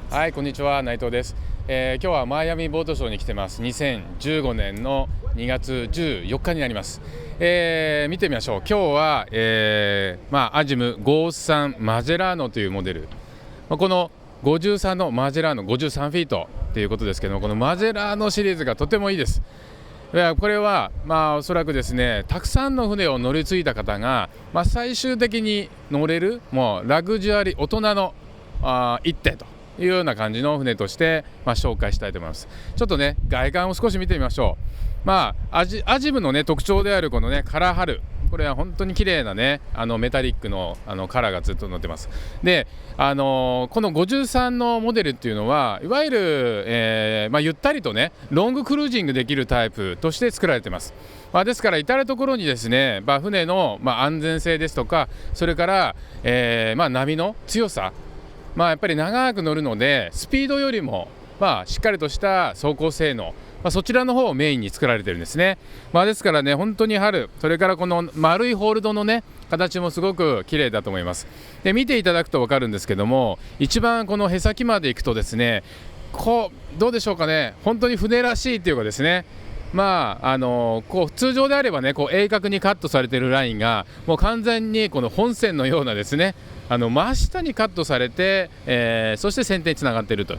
はい、こんにちは、内藤です。今日はマイアミボートショーに来てます。2015年の2月14日になります。見てみましょう。今日は、アジム53マジェラーノというモデル。この53のマジェラーノ53フィートということですけども、このマジェラーノシリーズがとてもいいです。これは、おそらくですね、たくさんの船を乗り継いだ方が、最終的に乗れるもうラグジュアリー大人の一手というような感じの船として、紹介したいと思います。ちょっとね、外観を少し見てみましょう。アジムのね、特徴であるこのね、カラーハル、これは本当に綺麗なね、メタリックのカラーがずっと載ってます。で、この53のモデルっていうのは、いわゆる、ゆったりとね、ロングクルージングできるタイプとして作られています。ですから至る所にですね、船の、安全性ですとか、それから、波の強さ、やっぱり長く乗るのでスピードよりも、しっかりとした走行性能、そちらの方をメインに作られてるんですね。ですからね、本当に春、それからこの丸いホールドのね形もすごく綺麗だと思います。で、見ていただくと分かるんですけども、一番このへさきまで行くとですね、どうでしょうかね、本当に船らしいっていうかですね、通常であればね、鋭角にカットされているラインがもう完全にこの本線のようなですね、真下にカットされて、そして船底につながっていると、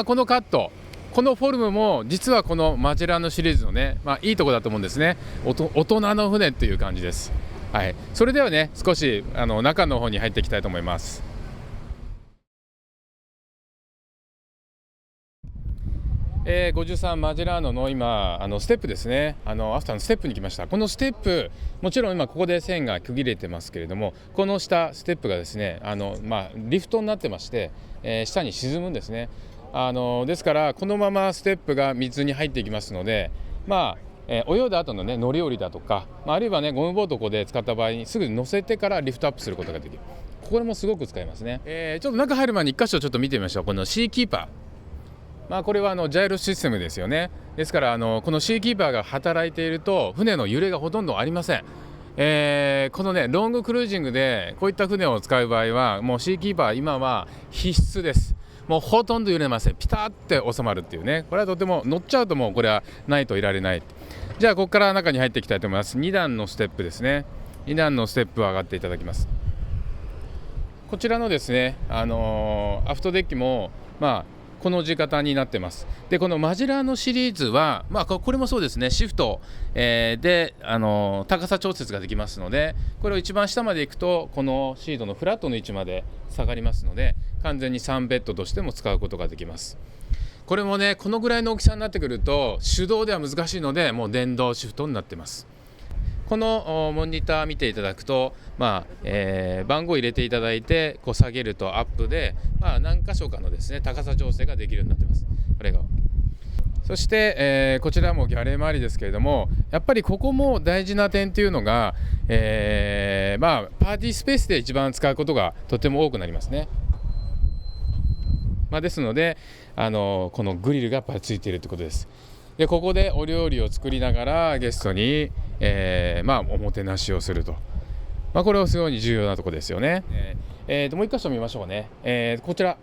このカット、このフォルムも実はこのマジェラーノシリーズのね、いいところだと思うんですね。大人の船っていう感じです。はい、それではね、少し中の方に入っていきたいと思います。53マジェラーノの今ステップですね、アフターのステップに来ました。このステップ、もちろん今ここで線が区切れてますけれども、この下ステップがですね、リフトになってまして、下に沈むんですね。ですからこのままステップが水に入っていきますので、泳いだ後のね乗り降りだとか、あるいはねゴムボートをここで使った場合にすぐ乗せてからリフトアップすることができる。これもすごく使えますね。ちょっと中入る前に1箇所ちょっと見てみましょう。このシーキーパー、これはジャイロシステムですよね。ですからこのシーキーパーが働いていると船の揺れがほとんどありません。このねロングクルージングでこういった船を使う場合はもうシーキーパー今は必須です。もうほとんど揺れません。ピタって収まるっていうね、これはとても乗っちゃうともうこれはないといられない。じゃあここから中に入っていきたいと思います。2段のステップですね。2段のステップを上がっていただきます。こちらのですね、アフトデッキもこの字型になってます。で、このマジェラーノシリーズは、これもそうですね、シフト、で高さ調節ができますので、これを一番下まで行くとこのシートのフラットの位置まで下がりますので、完全に3ベッドとしても使うことができます。これもね、このぐらいの大きさになってくると手動では難しいので、もう電動シフトになってます。このモニター見ていただくと、番号を入れていただいて下げるとアップで、何箇所かのですね高さ調整ができるようになってます。これがそして、こちらもギャレー周りですけれども、やっぱりここも大事な点というのが、パーティースペースで一番使うことがとても多くなりますね。ですのでこのグリルがやっぱりついているということです。で、ここでお料理を作りながらゲストに、おもてなしをすると、これはすごい重要なところですよね。もう一箇所見ましょうね。こちら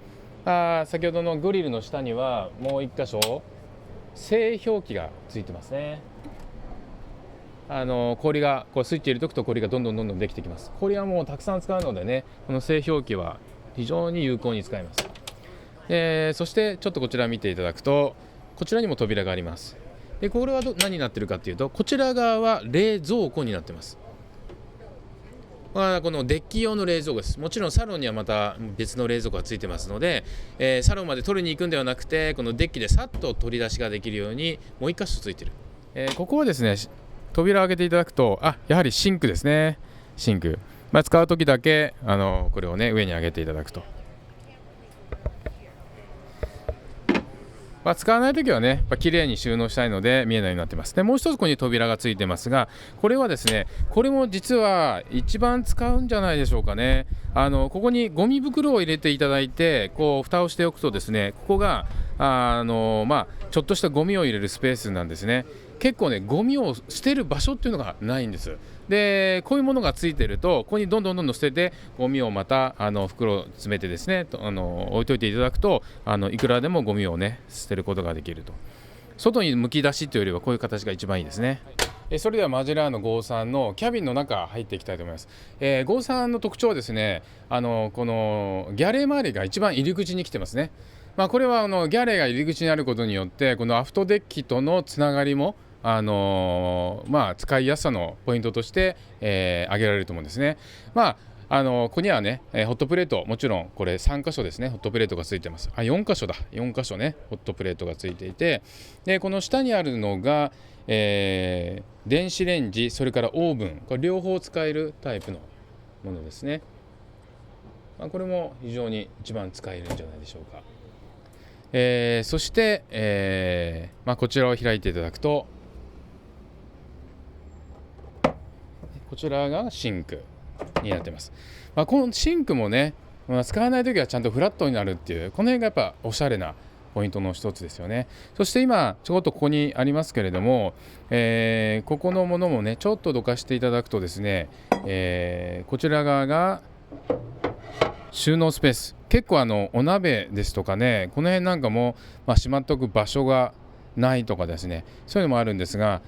先ほどのグリルの下にはもう一箇所製氷機がついてますね。氷がスイッチ入れておくと氷がどんどんできてきます。氷はもうたくさん使うのでね、この製氷機は非常に有効に使えます。そしてちょっとこちら見ていただくと、こちらにも扉があります。で、これは何になっているかというと、こちら側は冷蔵庫になっています。このデッキ用の冷蔵庫です。もちろんサロンにはまた別の冷蔵庫がついてますので、サロンまで取りに行くんではなくて、このデッキでさっと取り出しができるようにもう1箇所ついている。ここはですね、扉を開けていただくと、やはりシンクですね。シンク、使う時だけこれをね上に上げていただくと、使わないときはね、綺麗に収納したいので見えないようになってます。で、もう一つここに扉がついてますが、これはですね、これも実は一番使うんじゃないでしょうかね。ここにゴミ袋を入れていただいて、蓋をしておくとですね、ここがちょっとしたゴミを入れるスペースなんですね。結構ね、ゴミを捨てる場所っていうのがないんです。でこういうものがついてると、ここにどんどん捨てて、ゴミをまた袋詰めてですね、置いといていただくと、いくらでもゴミをね捨てることができると。外にむき出しというよりはこういう形が一番いいですね。それではマジェラーノ53のキャビンの中入っていきたいと思います。53の特徴はですね、このギャレー周りが一番入り口に来てますね。これはギャレーが入り口にあることによって、このアフトデッキとのつながりも使いやすさのポイントとして、挙げられると思うんですね。ここにはね、ホットプレート、もちろんこれ3箇所ですね、ホットプレートがついてます。4箇所だ、4箇所ね、ホットプレートがついていて、でこの下にあるのが、電子レンジ、それからオーブン、これ両方使えるタイプのものですね。これも非常に一番使えるんじゃないでしょうか。そして、こちらを開いていただくと、こちらがシンクになってます。このシンクもね、使わないときはちゃんとフラットになるっていう、この辺がやっぱおしゃれなポイントの一つですよね。そして今ちょっとここにありますけれども、ここのものもねちょっとどかしていただくとですね、こちら側が収納スペース、結構お鍋ですとかね、この辺なんかも、しまっておく場所がないとかですね、そういうのもあるんですが、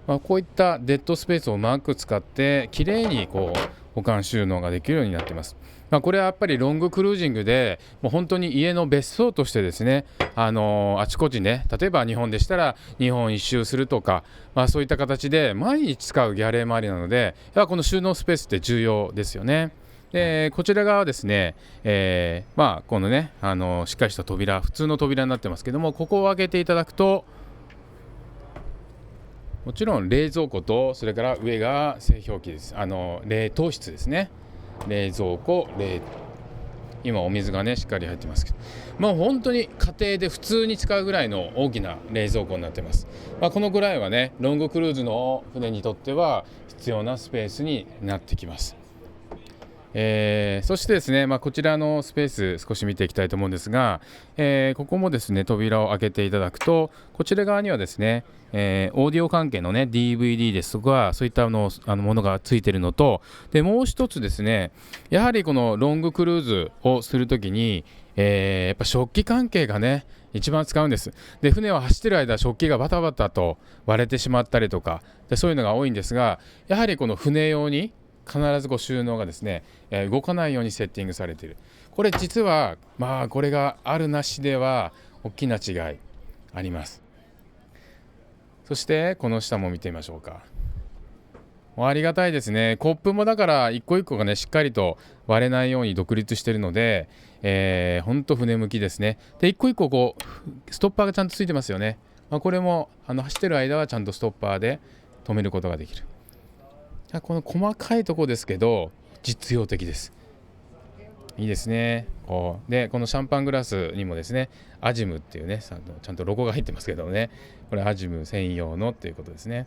こういったデッドスペースをうまく使ってきれいにこう保管収納ができるようになっています。これはやっぱりロングクルージングでもう本当に家の別荘としてですね、あちこちね、例えば日本でしたら日本一周するとか、そういった形で毎日使うギャレー周りなので、この収納スペースって重要ですよね。でこちら側はですね、このねしっかりした扉、普通の扉になってますけども、ここを開けていただくと、もちろん冷蔵庫と、それから上が製氷機です。冷凍室ですね。冷蔵庫、今お水がねしっかり入ってますけど、本当に家庭で普通に使うぐらいの大きな冷蔵庫になってます。このぐらいはねロングクルーズの船にとっては必要なスペースになってきます。そしてですね、こちらのスペース少し見ていきたいと思うんですが、ここもですね扉を開けていただくと、こちら側にはですね、オーディオ関係のね DVD ですとか、そういったものがついているのと、でもう一つですね、やはりこのロングクルーズをするときに、やっぱ食器関係がね一番使うんです。で船を走ってる間、食器がバタバタと割れてしまったりとかで、そういうのが多いんですが、やはりこの船用に必ず収納がですね、動かないようにセッティングされている。これ実はこれがあるなしでは大きな違いあります。そしてこの下も見てみましょうか。ありがたいですね。コップもだから一個一個がねしっかりと割れないように独立しているので、ほんと船向きですね。で一個一個こうストッパーがちゃんとついてますよね。これも走ってる間はちゃんとストッパーで止めることができる。この細かいところですけど実用的です。いいですね。でこのシャンパングラスにもですね、アジムっていうねちゃんとロゴが入ってますけどね、これアジム専用のっていうことですね。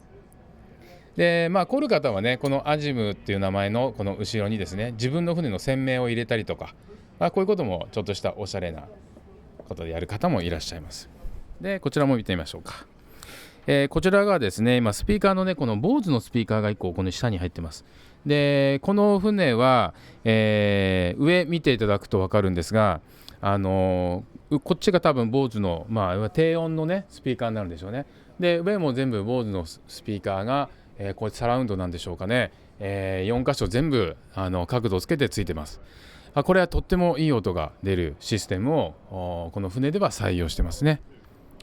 で来る方はね、このアジムっていう名前のこの後ろにですね、自分の船の船名を入れたりとか、こういうこともちょっとしたおしゃれなことでやる方もいらっしゃいます。でこちらも見てみましょうか。こちらがですね、今スピーカーのねこの BOSE のスピーカーが1個この下に入ってます。でこの船は、上見ていただくと分かるんですが、こっちが多分 BOSE の、低音のねスピーカーになるんでしょうね。で上も全部 BOSE のスピーカーが、これサラウンドなんでしょうかね、4箇所全部角度をつけてついてます。これはとってもいい音が出るシステムをこの船では採用してますね。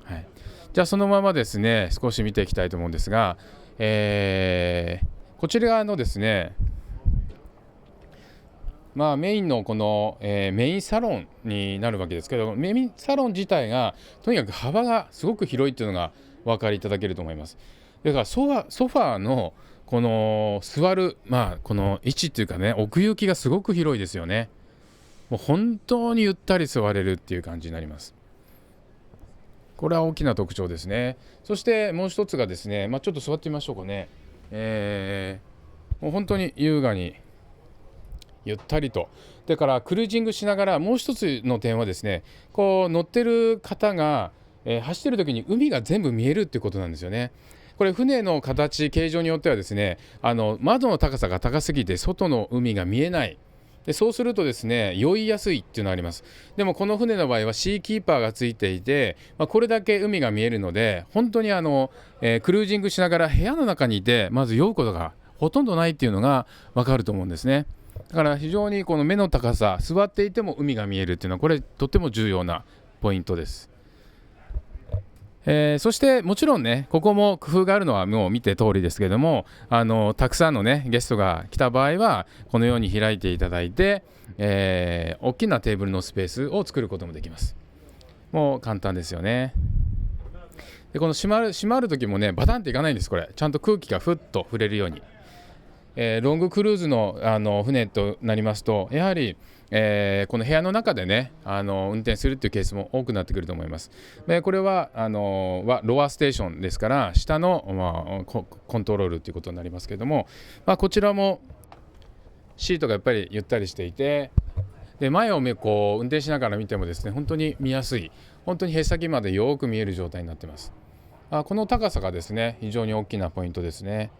はい、じゃあそのままですね少し見ていきたいと思うんですが、こちら側のですね、メインのこの、メインサロンになるわけですけど、メインサロン自体がとにかく幅がすごく広いっていうのがお分かりいただけると思います。だからソファーのこの座る、この位置っていうかね、奥行きがすごく広いですよね。もう本当にゆったり座れるっていう感じになります。これは大きな特徴ですね。そしてもう一つがですね、ちょっと座ってみましょうかね。もう本当に優雅にゆったりと。だからクルージングしながら、もう一つの点はですね、こう乗ってる方が、走ってる時に海が全部見えるっていうことなんですよね。これ船の形形状によってはですね、窓の高さが高すぎて外の海が見えない。でそうするとですね、酔いやすいっていうのがあります。でもこの船の場合はシーキーパーがついていて、これだけ海が見えるので、本当にクルージングしながら部屋の中にいてまず酔うことがほとんどないっていうのがわかると思うんですね。だから非常にこの目の高さ、座っていても海が見えるっていうのはこれとっても重要なポイントです。そしてもちろんね、ここも工夫があるのはもう見て通りですけれども、たくさんのねゲストが来た場合はこのように開いていただいて、大きなテーブルのスペースを作ることもできます。もう簡単ですよね。でこの閉まる時もね、バタンっていかないんです。これちゃんと空気がふっと触れるように、ロングクルーズの、船となりますと、やはり、この部屋の中でね運転するっていうケースも多くなってくると思います。でこれはロアステーションですから、下の、コントロールということになりますけれども、こちらもシートがやっぱりゆったりしていて、で前をこう運転しながら見てもですね、本当に見やすい、本当にへっ先までよく見える状態になっています。この高さがですね、非常に大きなポイントですね。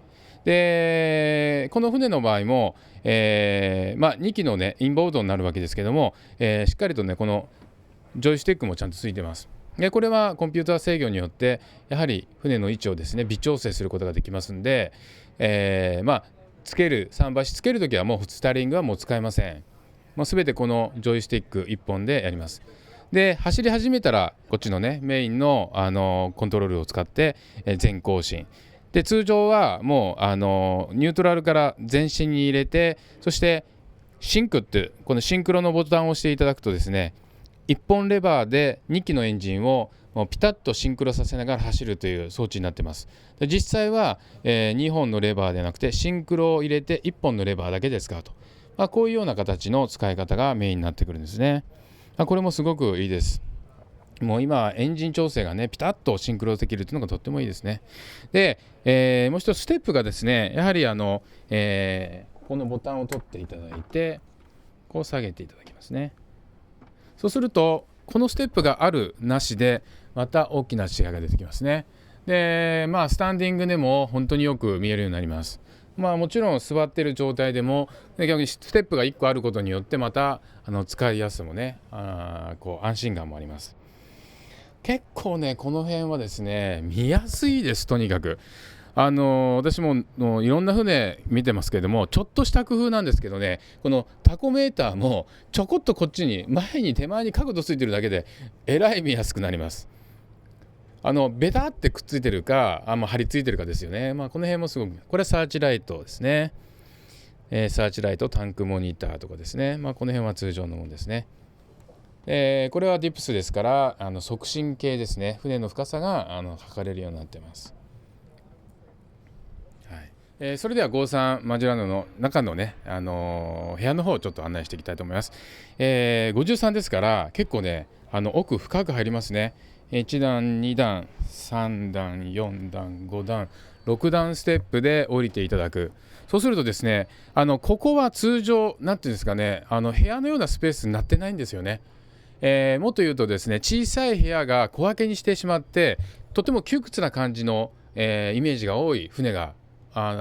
でこの船の場合も、2機のねインボードになるわけですけども、しっかりとねこのジョイスティックもちゃんとついてます。でこれはコンピューター制御によってやはり船の位置をですね微調整することができますんで、つける桟橋つけるときはもうスタリングはもう使えません。もう全てこのジョイスティック1本でやります。で走り始めたらこっちのねメインの、コントロールを使って、前後進で、通常はもうニュートラルから前進に入れて、そしてシンクってこのシンクロのボタンを押していただくとですね、1本レバーで2機のエンジンをもうピタッとシンクロさせながら走るという装置になっています。で実際は、2本のレバーでなくてシンクロを入れて1本のレバーだけで使うと、こういうような形の使い方がメインになってくるんですね。これもすごくいいです。もう今エンジン調整がねピタッとシンクロできるというのがとってもいいですね。で、もう一つステップがですね、やはりこのボタンを取っていただいてこう下げていただきますね。そうするとこのステップがあるなしでまた大きな違いが出てきますね。でスタンディングでも本当によく見えるようになります。もちろん座っている状態でも逆にステップが1個あることによってまた使いやすさもねこう安心感もあります。結構ねこの辺はですね見やすいです。とにかく私もいろんな船見てますけれども、ちょっとした工夫なんですけどね、このタコメーターもちょこっとこっちに手前に角度ついてるだけでえらい見やすくなります。ベタってくっついてるか張り付いてるかですよね。この辺もすごく、これはサーチライトですね。サーチライト、タンクモニターとかですね、この辺は通常のものですね。これはディプスですから側進系ですね。船の深さが測れるようになっています。それでは53マジラノの中のね、部屋の方をちょっと案内していきたいと思います。53ですから結構ね奥深く入りますね。1段2段3段4段5段6段ステップで降りていただく。そうするとですねここは通常なんていうんですかね、部屋のようなスペースになってないんですよね。もっと言うとですね、小さい部屋が小分けにしてしまってとても窮屈な感じの、イメージが多い船が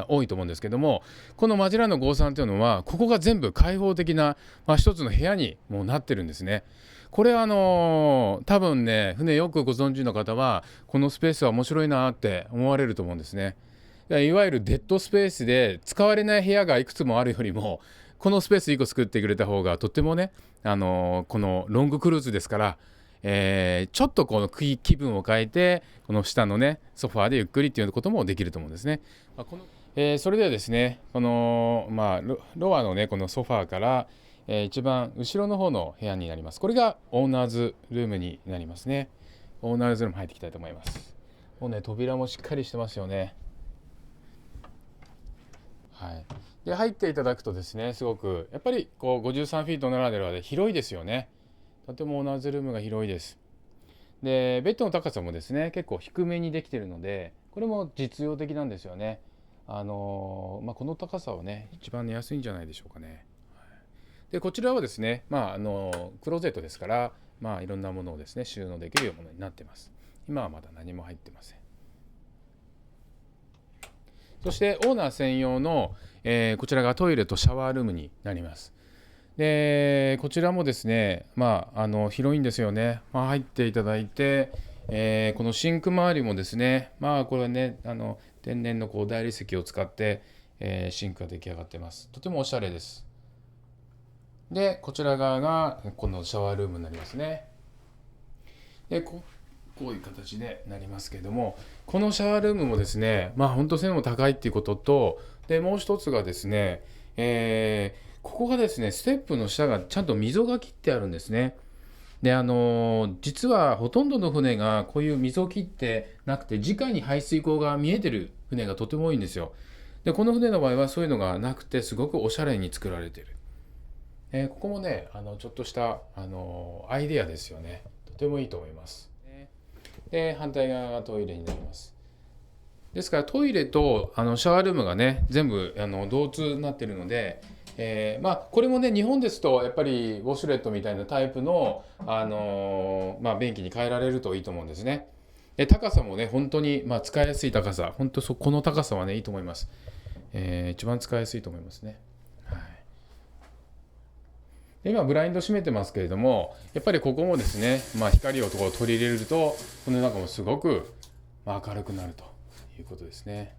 多いと思うんですけども、このマジラノ53というのはここが全部開放的な、一つの部屋にもうなってるんですね。これは多分ね船よくご存知の方はこのスペースは面白いなって思われると思うんですね。いわゆるデッドスペースで使われない部屋がいくつもあるよりもこのスペース1個作ってくれた方がとってもね、このロングクルーズですから、ちょっとこの気分を変えてこの下のねソファーでゆっくりっていうこともできると思うんですね。それではですねこの、ロアのねこのソファーから、一番後ろの方の部屋になります。これがオーナーズルームになりますね。オーナーズルーム入っていきたいと思います。もうね扉もしっかりしてますよね。で入っていただくとですね、すごくやっぱりこう53フィートならではで広いですよね。とてもオーナーズルームが広いです。でベッドの高さもですね結構低めにできているのでこれも実用的なんですよね。この高さはね一番寝やすいんじゃないでしょうかね。でこちらはですね、クローゼットですから、いろんなものをですね収納できるものになっています。今はまだ何も入ってません。そしてオーナー専用の、こちらがトイレとシャワールームになります。でこちらもですね、広いんですよね。入っていただいて、このシンク周りもですね、これはね天然の大理石を使って、シンクが出来上がってます。とてもおしゃれです。でこちら側がこのシャワールームになりますね。でこういう形でなりますけれども、このシャワールームもですね、本当背も高いっていうことと、でもう一つがですね、ここがですねステップの下がちゃんと溝が切ってあるんですね。で実はほとんどの船がこういう溝を切ってなくて、直に排水溝が見えてる船がとても多いんですよ。でこの船の場合はそういうのがなくて、すごくおしゃれに作られている。ここもねちょっとしたアイデアですよね。とてもいいと思います。で反対側がトイレになります。ですからトイレとシャワールームがね全部同通になっているので、これもね日本ですとやっぱりウォシュレットみたいなタイプの、便器に変えられるといいと思うんですね。で高さもね本当に、使いやすい高さ、本当この高さはねいいと思います。一番使いやすいと思いますね。はい、で今ブラインド閉めてますけれども、やっぱりここもですね、光を取り入れるとこの中もすごく明るくなるということですね。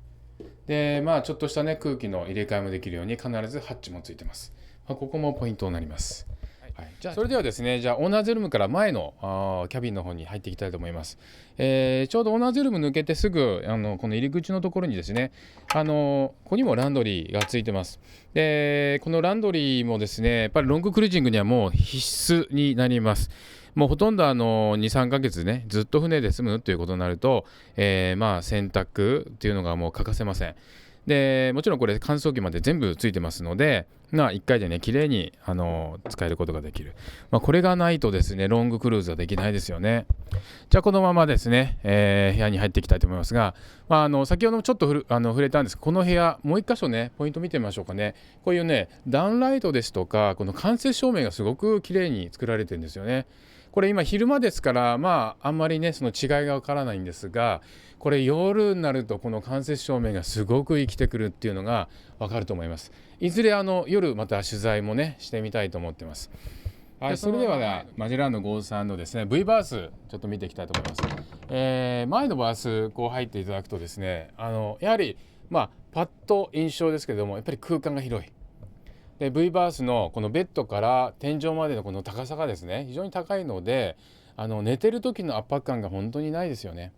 でちょっとしたね空気の入れ替えもできるように必ずハッチもついてます。ここもポイントになります。はい、それではですね、じゃあオーナーズルームから前のキャビンの方に入っていきたいと思います。ちょうどオーナーズルーム抜けてすぐこの入り口のところにですね、ここにもランドリーがついてます。でこのランドリーもですねやっぱりロングクルージングにはもう必須になります。もうほとんど2、3ヶ月ねずっと船で住むということになると、洗濯っていうのがもう欠かせません。でもちろんこれ乾燥機まで全部ついてますので、1回でね綺麗に使えることができる。これがないとですねロングクルーズはできないですよね。じゃあこのままですね、部屋に入っていきたいと思いますが、先ほどもちょっと触れたんですが、この部屋もう一箇所ねポイント見てみましょうかね。こういうねダウンライトですとかこの間接照明がすごく綺麗に作られてるんですよね。これ今昼間ですからあんまりねその違いがわからないんですが、これ夜になるとこの間接照明がすごく生きてくるっていうのがわかると思います。いずれ夜また取材もねしてみたいと思ってます。はい、それではマジェラーノ53のですね V バースちょっと見ていきたいと思います。前のバースこう入っていただくとですねやはりパッと印象ですけれども、やっぱり空間が広い。で V バースのこのベッドから天井までのこの高さがですね非常に高いので、寝てる時の圧迫感が本当にないですよね。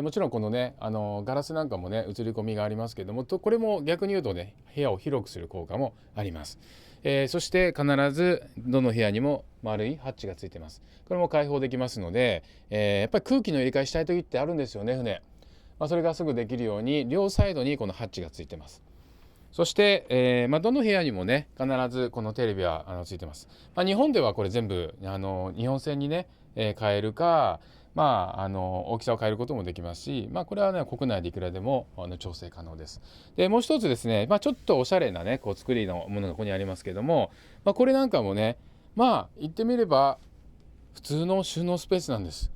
もちろんこのねガラスなんかもね映り込みがありますけども、これも逆に言うとね部屋を広くする効果もあります。そして必ずどの部屋にも丸いハッチがついてます。これも開放できますので、やっぱり空気の入れ替えしたい時ってあるんですよね船。それがすぐできるように両サイドにこのハッチがついてます。そして、どの部屋にもね必ずこのテレビはついてます。日本ではこれ全部日本製にね、変えるか、大きさを変えることもできますし、これはね国内でいくらでも調整可能です。でもう一つですね、ちょっとおしゃれなね作りのものがここにありますけども、これなんかもね言ってみれば普通の収納スペースなんです。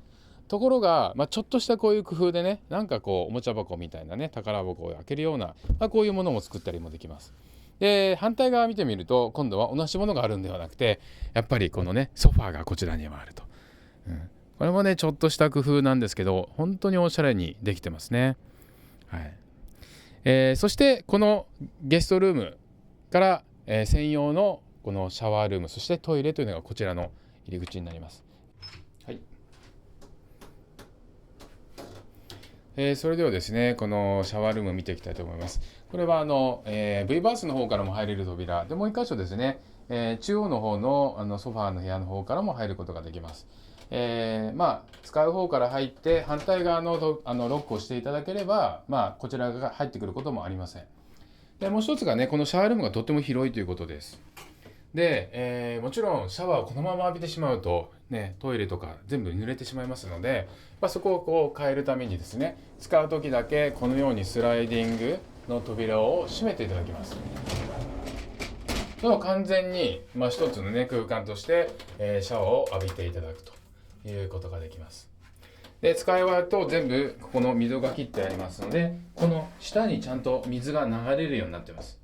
ところが、ちょっとしたこういう工夫でねなんかおもちゃ箱みたいなね宝箱を開けるような、こういうものも作ったりもできます。で反対側見てみると今度は同じものがあるんではなくて、やっぱりこのねソファーがこちらにもあると、これもねちょっとした工夫なんですけど本当におしゃれにできてますね。はい。そしてこのゲストルームから、専用のこのシャワールーム、そしてトイレというのがこちらの入り口になります。はい。それではですねこのシャワールームを見ていきたいと思います。これはV バースの方からも入れる扉で、もう一箇所ですね、中央の方のソファーの部屋の方からも入ることができます。使う方から入って反対側のロックをしていただければ、こちらが入ってくることもありません。でもう一つがねこのシャワールームがとっても広いということです。で、もちろんシャワーをこのまま浴びてしまうと、トイレとか全部濡れてしまいますので、そこを変えるためにですね使う時だけこのようにスライディングの扉を閉めていただきます。完全に、一つの、空間として、シャワーを浴びていただくということができます。で使い終わると全部ここの溝が切ってありますので、この下にちゃんと水が流れるようになってます。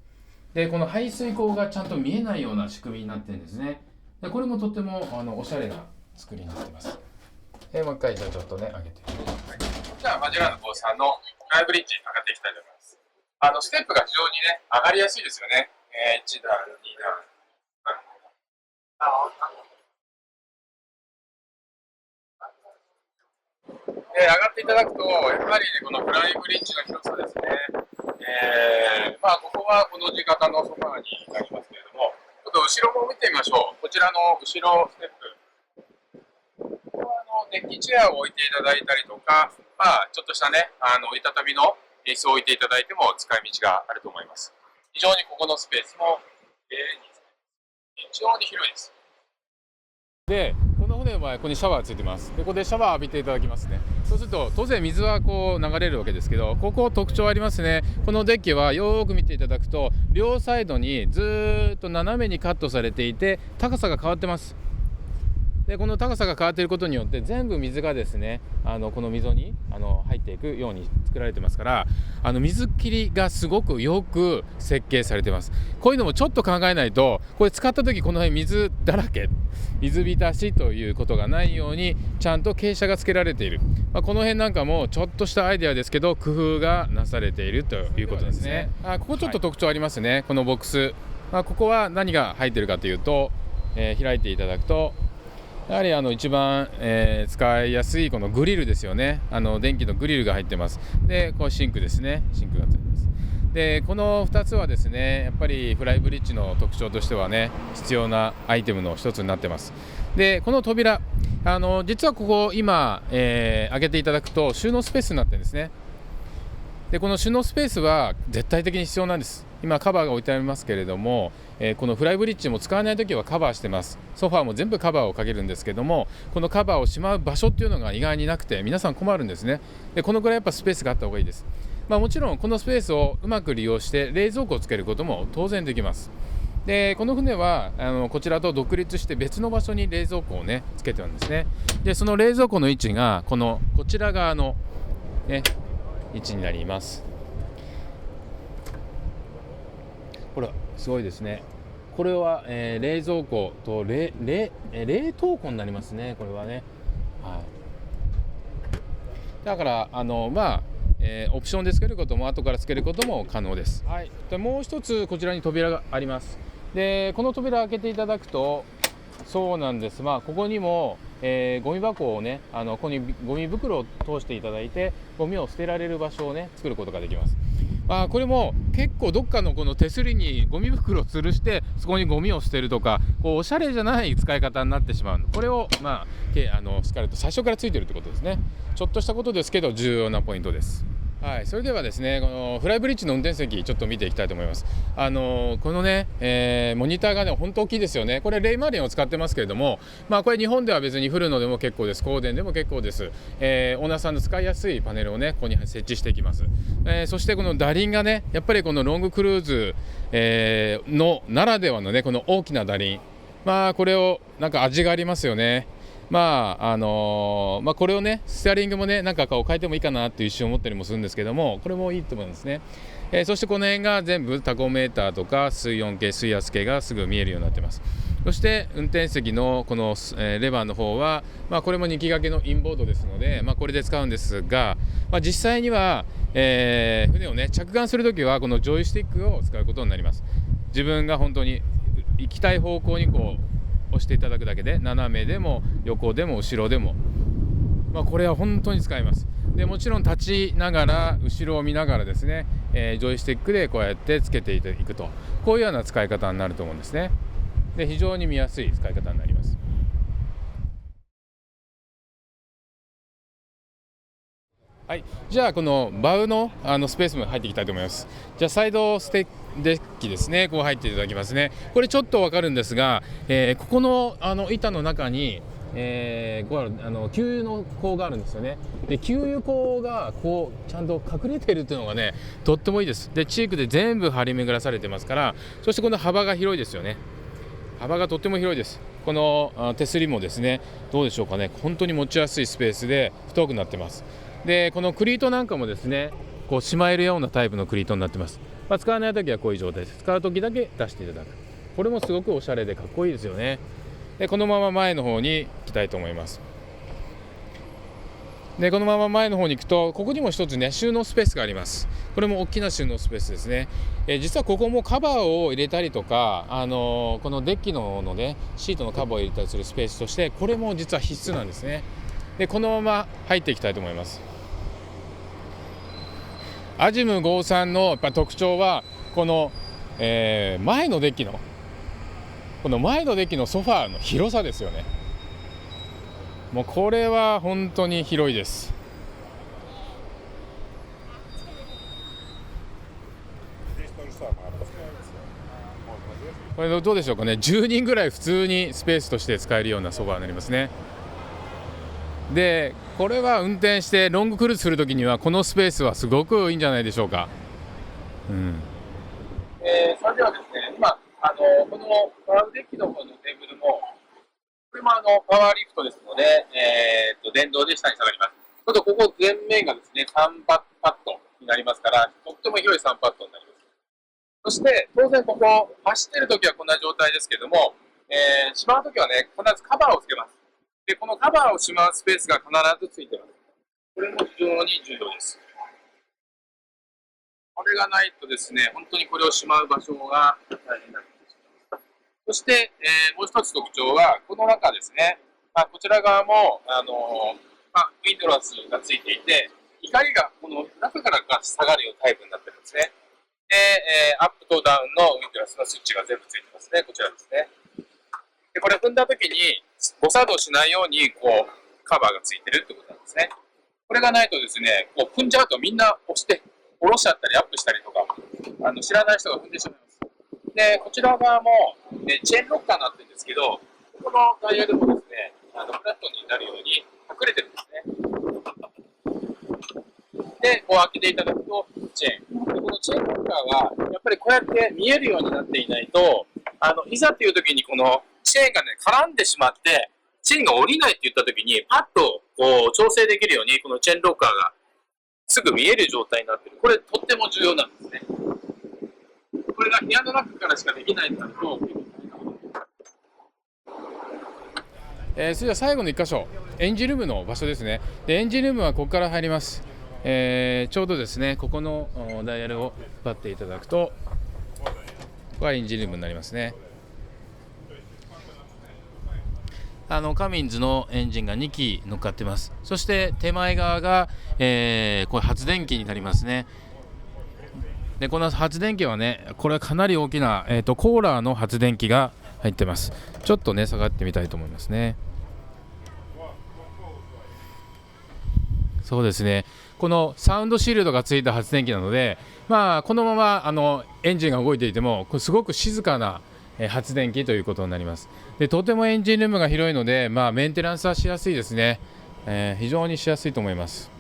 でこの排水口がちゃんと見えないような仕組みになってるんですね。でこれもとってもおしゃれな作りになってます。もう一回じゃあちょっとね上げてみます。じゃあマジェラーノ53のフライブリッジにかかっていきたいと思います。ステップが非常にね上がりやすいですよね。1段2段上がっていただくと、やはり、ね、このフライブリッジの広さですね。ここはこの字型のソファーになりますけれども、ちょっと後ろも見てみましょう。こちらの後ろステップ。ここはデッキチェアを置いていただいたりとか、ちょっとしたね、折りたたみの椅子を置いていただいても使い道があると思います。非常にここのスペースも、非常に広いです。でこの船の場合ここにシャワーついてます。でここでシャワー浴びていただきますね。そうすると当然水はこう流れるわけですけど、ここ特徴ありますね。このデッキはよーく見ていただくと両サイドにずーっと斜めにカットされていて高さが変わってます。でこの高さが変わっていることによって全部水がですねこの溝に入っていくように作られてますから、水切りがすごくよく設計されてます。こういうのもちょっと考えないと、これ使った時この辺水だらけ、水浸しということがないようにちゃんと傾斜がつけられている、この辺なんかもちょっとしたアイデアですけど工夫がなされているということですね。ここちょっと特徴ありますね、このボックス。ここは何が入っているかというと、開いていただくとやはり一番、使いやすいこのグリルですよね。電気のグリルが入ってます。でこうシンクですね、シンクがついてます。でこの2つはですねやっぱりフライブリッジの特徴としてはね必要なアイテムの一つになってます。でこの扉実はここ今、開けていただくと収納スペースになってるんですね。でこの収納スペースは絶対的に必要なんです。今カバーが置いてありますけれども、このフライブリッジも使わないときはカバーしてます。ソファーも全部カバーをかけるんですけども、このカバーをしまう場所っていうのが意外になくて皆さん困るんですね。でこのぐらいやっぱスペースがあった方がいいです。もちろんこのスペースをうまく利用して冷蔵庫をつけることも当然できます。でこの船はこちらと独立して別の場所に冷蔵庫をねつけてるんですね。でその冷蔵庫の位置がこちら側のね位置になります。これすごいですね。これは、冷蔵庫と冷凍庫になりますね。これはね、だからオプションでつけることも後からつけることも可能です。でもう一つこちらに扉があります。でこの扉を開けていただくとそうなんです。ここにも、ゴミ箱をねここにゴミ袋を通していただいてゴミを捨てられる場所をね作ることができます。これも結構どっかのこの手すりにゴミ袋を吊るしてそこにゴミを捨てるとかおしゃれじゃない使い方になってしまう。これをしっかりと最初からついてるってことですね。ちょっとしたことですけど重要なポイントです。それではですねこのフライブリッジの運転席ちょっと見ていきたいと思います。このね、モニターがね本当大きいですよね。これレイマーリンを使ってますけれども、これ日本では別にフルのでも結構です、光電でも結構です。オーナーさんの使いやすいパネルをねここに設置していきます。そしてこの打輪がねやっぱりこのロングクルーズ、のならではのねこの大きな打輪、これをなんか味がありますよね。これをねステアリングもねなんか変えてもいいかなっていう一瞬思ったりもするんですけども、これもいいと思うんですね。そしてこの辺が全部タコメーターとか水温計水圧計がすぐ見えるようになってます。そして運転席のこの、レバーの方は、これも2機掛けのインボードですので、これで使うんですが、実際には、船をね着岸するときはこのジョイスティックを使うことになります。自分が本当に行きたい方向にこう押していただくだけで斜めでも横でも後ろでも、これは本当に使います。でもちろん立ちながら後ろを見ながらですね、ジョイスティックでこうやってつけていくと、こういうような使い方になると思うんですね。で非常に見やすい使い方になります。じゃあこのバウの、スペースも入っていきたいと思います。じゃあサイドデッキですね、こう入っていただきますね。これちょっと分かるんですが、ここの、板の中に、給油の口があるんですよね。で給油口がこうちゃんと隠れてるっていうのがねとってもいいです。でチークで全部張り巡らされてますから、そしてこの幅が広いですよね。幅がとっても広いです。この手すりもですね、どうでしょうかね、本当に持ちやすいスペースで太くなってます。でこのクリートなんかもですね、こうしまえるようなタイプのクリートになってます。使わないときはこういう状態です。使うときだけ出していただく。これもすごくおしゃれでかっこいいですよね。でこのまま前の方に行きたいと思います。でこのまま前の方に行くと、ここにも一つね、収納スペースがあります。これも大きな収納スペースですね。実はここもカバーを入れたりとか、このデッキのね、シートのカバーを入れたりするスペースとして、これも実は必須なんですね。でこのまま入っていきたいと思います。アジム53のやっぱ特徴は、この、前のデッキのソファーの広さですよね。もうこれは本当に広いです。これどうでしょうかね、10人ぐらい普通にスペースとして使えるようなソファーになりますね。でこれは運転してロングクルーズするときにはこのスペースはすごくいいんじゃないでしょうか。それではですね、今このパワーデッキの方のテーブルも、これもパワーリフトですので、電動で下に下がります。ちょっとここ前面がですね、3パットになりますから、とっても広い3パットになります。そして当然ここ走ってるときはこんな状態ですけども、しまうときはね、必ずカバーをつけます。でこのカバーをしまうスペースが必ずついてます。これも非常に重要です。これがないとですね、本当にこれをしまう場所が大変になります。そして、もう一つ特徴は、この中ですね、こちら側もウィンドロスがついていて、光がこの中から下がるようなタイプになってるんですね。で、アップとダウンのウィンドロスのスイッチが全部ついてますね。こちらですね。でこれ踏んだときに誤作動しないようにこうカバーがついてるってことなんですね。これがないとですね、こう踏んじゃうとみんな押して下ろしちゃったりアップしたりとか、知らない人が踏んでしまいます。でこちら側も、チェーンロッカーになってるんですけど、このダイヤルもですね、フラットになるように隠れてるんですね。でこう開けていただくとチェーン。でこのチェーンロッカーはやっぱりこうやって見えるようになっていないと、いざという時にこのチェーンがね絡んでしまってチェーンが降りないって言った時にパッとこう調整できるようにこのチェーンロッカーがすぐ見える状態になっている。これとっても重要なんですね。これが部屋の中からしかできないんだと。それでは最後の1箇所、エンジンルームの場所ですね。でエンジンルームはここから入ります。ちょうどですね、ここのダイヤルを引っ張っていただくと、ここがエンジンルームになりますね。カミンズのエンジンが2機乗っかってます。そして手前側が、これ発電機になりますね。でこの発電機はね、これはかなり大きな、コーラーの発電機が入ってます。ちょっとね下がってみたいと思いますね。そうですね、このサウンドシールドがついた発電機なので、このままエンジンが動いていてもこれすごく静かな発電機ということになります。でとてもエンジンルームが広いので、メンテナンスはしやすいですね。非常にしやすいと思います。